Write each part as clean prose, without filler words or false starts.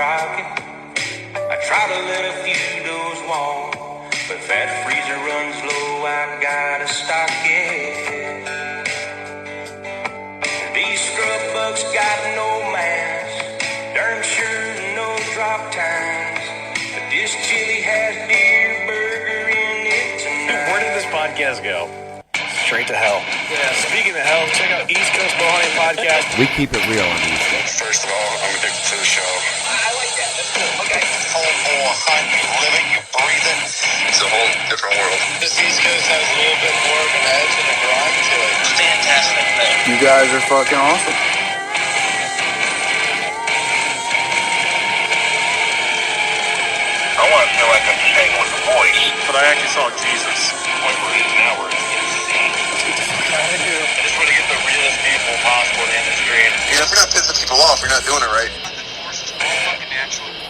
rocking. I try to let a few doors walk, but if that freezer runs low, I gotta stock it. These scrub bucks got no mask, darn sure no drop times, but this chili has deer burger in it tonight. Where did this podcast go? Straight to hell. Yeah, speaking of hell, check out East Coast Bowhunting Podcast. We keep it real on East Coast. First of all, I'm addicted to the show. I like that. That's cool. Okay. Whole hunt, you live it, you breathe it. It's a whole different world. This East Coast has a little bit more of an edge and a grind to it. It's fantastic. You guys are fucking awesome. I want to feel like I'm just hanging with the voice. But I actually saw Jesus. The point where it is now, where it's insane. Let's get the fuck out of here. I just want to get the realest people possible in the industry. You know, if we're not pissing people off, we're not doing it right.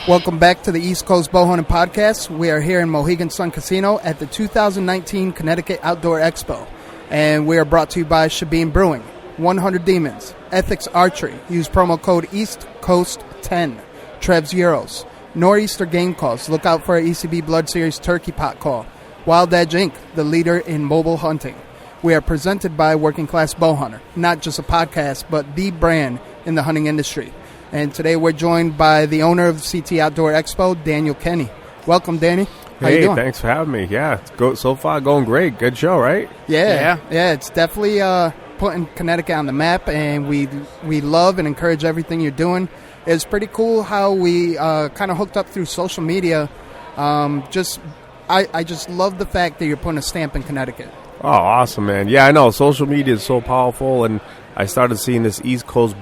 Welcome back to the East Coast Bowhunting Podcast. We are here in Mohegan Sun Casino at the 2019 Connecticut Outdoor Expo. And we are brought to you by Shabin Brewing, 100 Demons, Ethics Archery. Use promo code EastCoast10, Trev's Euros, Nor'easter Game Calls. Look out for our ECB Blood Series Turkey Pot Call. Wild Edge Inc., the leader in mobile hunting. We are presented by Working Class Bowhunter, not just a podcast, but the brand in the hunting industry. And today we're joined by the owner of CT Outdoor Expo, Daniel Kenny. Welcome, Danny. How you doing? Thanks for having me. Yeah, so far going great. Good show, right? Yeah. It's definitely putting Connecticut on the map, and we love and encourage everything you're doing. It's pretty cool how we kind of hooked up through social media. I just love the fact that you're putting a stamp in Connecticut. Oh, awesome, man. Yeah, I know. Social media is so powerful, and I started seeing this East Coast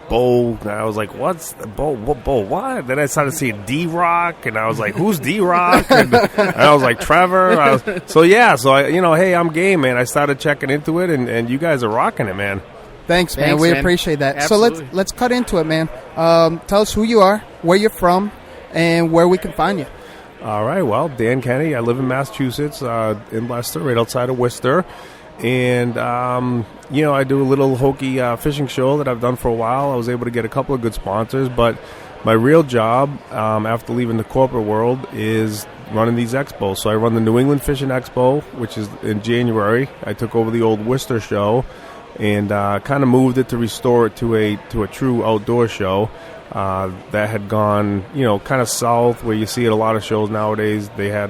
bow, and I was like, what's the bow? What? Then I started seeing D-Rock, and I was like, who's D-Rock? And I was like, Trevor. So hey, I'm game, man. I started checking into it, and you guys are rocking it, man. Thanks, man. We appreciate that. Absolutely. So let's cut into it, man. Tell us who you are, where you're from, and where we can find you. All right, well, Dan Kenny. I live in Massachusetts, in Leicester, right outside of Worcester. And, I do a little hokey fishing show that I've done for a while. I was able to get a couple of good sponsors, but my real job after leaving the corporate world is running these expos. So I run the New England Fishing Expo, which is in January. I took over the old Worcester show and kind of moved it to restore it to a true outdoor show that had gone, kind of south where you see at a lot of shows nowadays. They had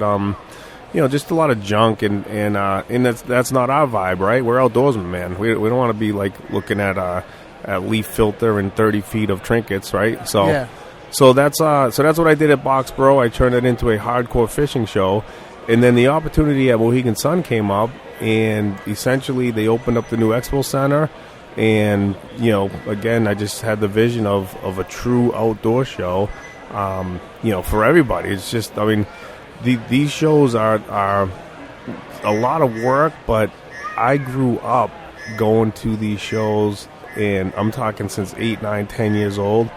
just a lot of junk, and that's not our vibe, right? We're outdoorsmen, man. We don't want to be looking at leaf filter and 30 feet of trinkets, right? So that's what I did at Boxborough. I turned it into a hardcore fishing show, and then the opportunity at Mohegan Sun came up, and essentially they opened up the new expo center, and again, I just had the vision of a true outdoor show, for everybody. It's just, these shows are a lot of work, but I grew up going to these shows, and I'm talking since 8, 9, 10 years old,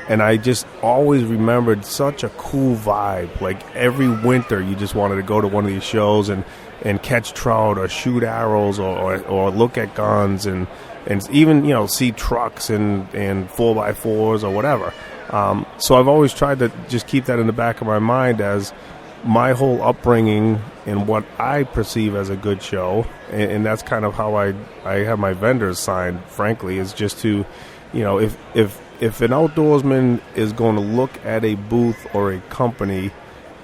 and I just always remembered such a cool vibe. Like every winter, you just wanted to go to one of these shows and catch trout or shoot arrows or look at guns and even see trucks and 4x4s or whatever. So I've always tried to just keep that in the back of my mind as my whole upbringing and what I perceive as a good show, and that's kind of how I have my vendors signed, frankly, is just to, if an outdoorsman is going to look at a booth or a company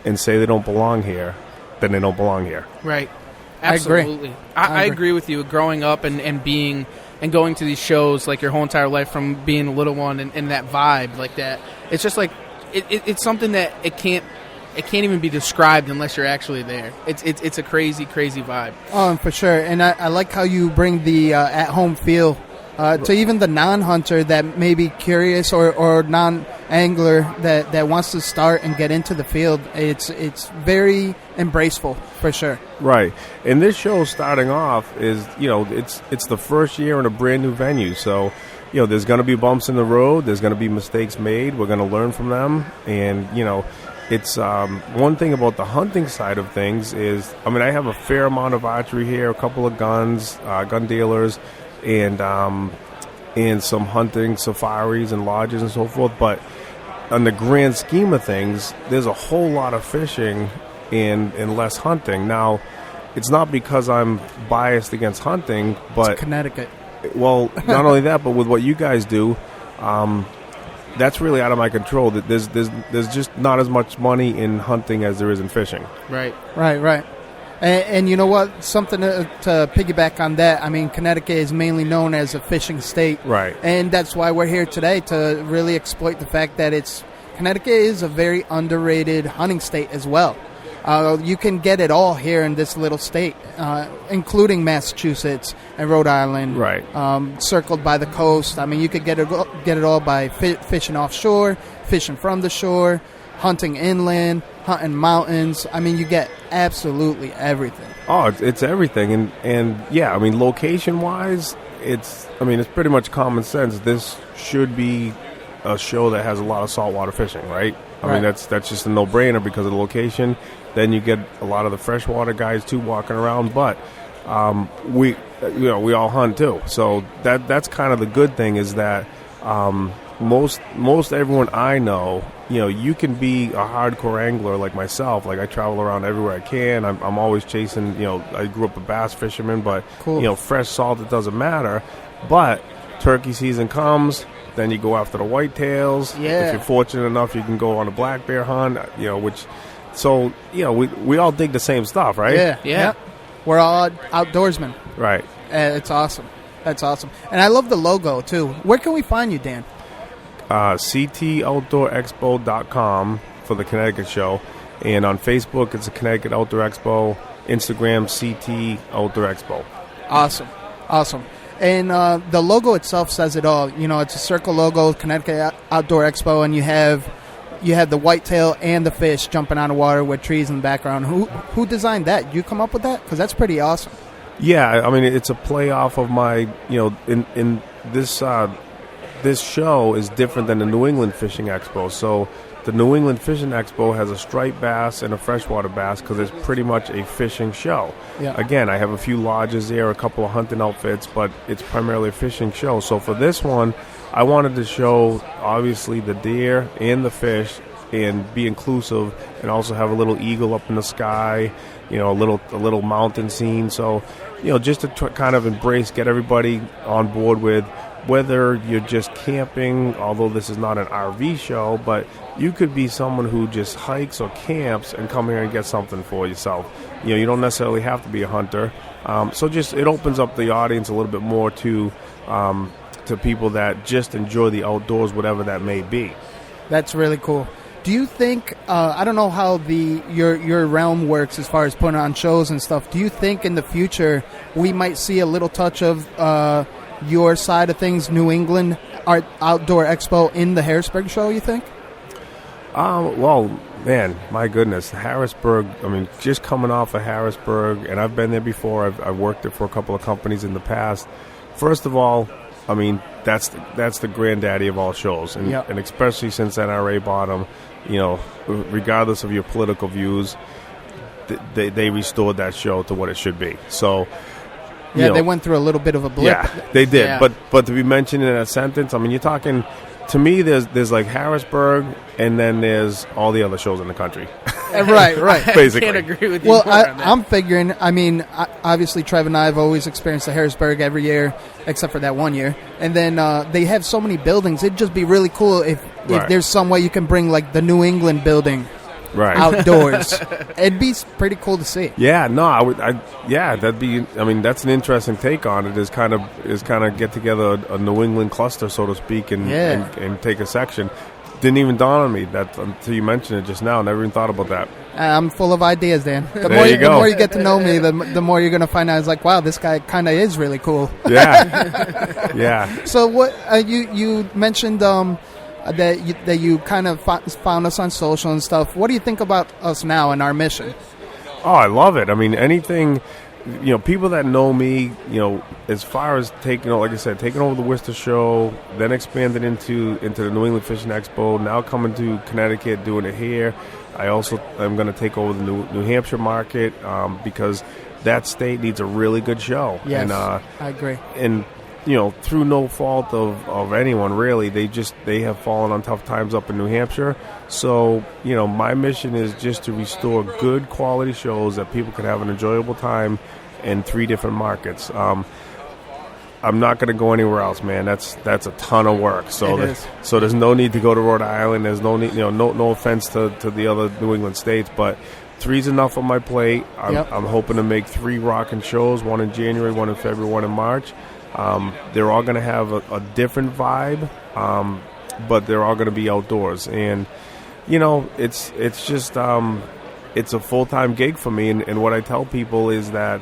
and say they don't belong here, then they don't belong here. Right. Absolutely. I agree with you. Growing up and being and going to these shows like your whole entire life from being a little one and that vibe like that, it's just like it's something that it can't even be described unless you're actually there. It's a crazy, crazy vibe. Oh, for sure. And I like how you bring the at-home feel to even the non-hunter that may be curious or non-angler that wants to start and get into the field. It's very embraceful, for sure. Right. And this show starting off is, it's the first year in a brand new venue. So, there's going to be bumps in the road. There's going to be mistakes made. We're going to learn from them. And, it's one thing about the hunting side of things is, I have a fair amount of archery here, a couple of guns, gun dealers, and some hunting safaris and lodges and so forth. But on the grand scheme of things, there's a whole lot of fishing and less hunting. Now, it's not because I'm biased against hunting, but it's Connecticut. Well, not only that, but with what you guys do, that's really out of my control. That there's just not as much money in hunting as there is in fishing. Right. And you know what? Something to piggyback on that. I mean, Connecticut is mainly known as a fishing state. Right. And that's why we're here today, to really exploit the fact that Connecticut is a very underrated hunting state as well. You can get it all here in this little state, including Massachusetts and Rhode Island. Right. Circled by the coast. I mean, you could get it all by fishing offshore, fishing from the shore, hunting inland, hunting mountains. I mean, you get absolutely everything. Oh, it's everything, and yeah, I mean, location-wise, it's pretty much common sense. This should be a show that has a lot of saltwater fishing, right? I mean, that's just a no-brainer because of the location. Then you get a lot of the freshwater guys too walking around, but we all hunt too. So that's kind of the good thing, is that most everyone I know, you can be a hardcore angler like myself. Like, I travel around everywhere I can. I'm always chasing. I grew up a bass fisherman, but cool. Fresh salt, it doesn't matter. But turkey season comes. Then you go after the whitetails. Yeah. If you're fortunate enough, you can go on a black bear hunt. So we all dig the same stuff, right? Yeah. We're all outdoorsmen. Right. It's awesome. That's awesome. And I love the logo too. Where can we find you, Dan? CT Outdoor Expo.com for the Connecticut show, and on Facebook it's the Connecticut Outdoor Expo. Instagram CT Outdoor Expo. Awesome. And the logo itself says it all. It's a circle logo, Connecticut Outdoor Expo, and you have the whitetail and the fish jumping out of water with trees in the background. Who designed that? You come up with that? Because that's pretty awesome. Yeah, I mean, it's a play off of my, in this this show is different than the New England Fishing Expo. So the New England Fishing Expo has a striped bass and a freshwater bass because it's pretty much a fishing show. Yeah. Again, I have a few lodges there, a couple of hunting outfits, but it's primarily a fishing show. So for this one, I wanted to show, obviously, the deer and the fish and be inclusive, and also have a little eagle up in the sky, a little mountain scene. So, just to kind of get everybody on board with, whether you're just camping, although this is not an RV show, but you could be someone who just hikes or camps and come here and get something for yourself. You don't necessarily have to be a hunter. So it opens up the audience a little bit more to people that just enjoy the outdoors, whatever that may be. That's really cool. Do you think, I don't know how your realm works as far as putting on shows and stuff, do you think in the future we might see a little touch of your side of things, New England Outdoor Expo, in the Harrisburg show, you think? Well, man, my goodness, Harrisburg, just coming off of Harrisburg, and I've been there before, I've worked there for a couple of companies in the past. First of all, that's the granddaddy of all shows, and especially since NRA bought them, regardless of your political views, they restored that show to what it should be. So, they went through a little bit of a blip. Yeah, they did. Yeah. But to be mentioned in a sentence, you're talking. To me, there's like Harrisburg, and then there's all the other shows in the country. Right. Basically. I can't agree with you. Well, more on that. I'm figuring, obviously Trev and I have always experienced the Harrisburg every year, except for that one year. And then they have so many buildings. It'd just be really cool if there's some way you can bring, like, the New England building outdoors. It'd be pretty cool to see. Yeah, no, that'd be. That's an interesting take on it. Is kind of get together a New England cluster, so to speak, and take a section. Didn't even dawn on me that until you mentioned it just now. Never even thought about that. I'm full of ideas, Dan. The go. more you get to know me, the more you're going to find out. It's like, wow, this guy kind of is really cool. Yeah, yeah. So what you mentioned that you kind of found us on social and stuff. What do you think about us now and our mission? Oh, I love it. Anything, people that know me, as far as taking over the Worcester show, then expanded into the New England Fishing Expo, now coming to Connecticut, doing it here. I also am going to take over the New Hampshire market because that state needs a really good show. Yes, I agree. And through no fault of anyone really, they have fallen on tough times up in New Hampshire. So, my mission is just to restore good quality shows that people can have an enjoyable time in 3 different markets. I'm not going to go anywhere else, man. That's a ton of work. So there's no need to go to Rhode Island. There's no need, no offense to the other New England states, but 3's enough on my plate. I'm hoping to make 3 rocking shows, 1 in January, 1 in February, 1 in March. They're all going to have a different vibe, but they're all going to be outdoors. And, it's just it's a full-time gig for me. And what I tell people is that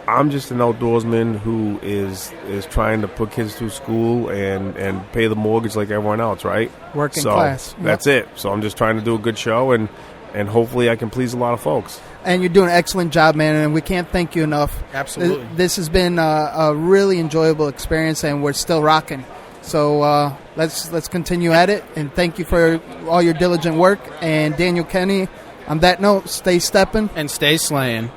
I'm just an outdoorsman who is trying to put kids through school and pay the mortgage like everyone else, right? Working class. Yep. That's it. So I'm just trying to do a good show, and hopefully I can please a lot of folks. And you're doing an excellent job, man, and we can't thank you enough. Absolutely. This has been a really enjoyable experience, and we're still rocking. So let's continue at it, and thank you for all your diligent work. And Daniel Kenny, on that note, stay stepping. And stay slaying.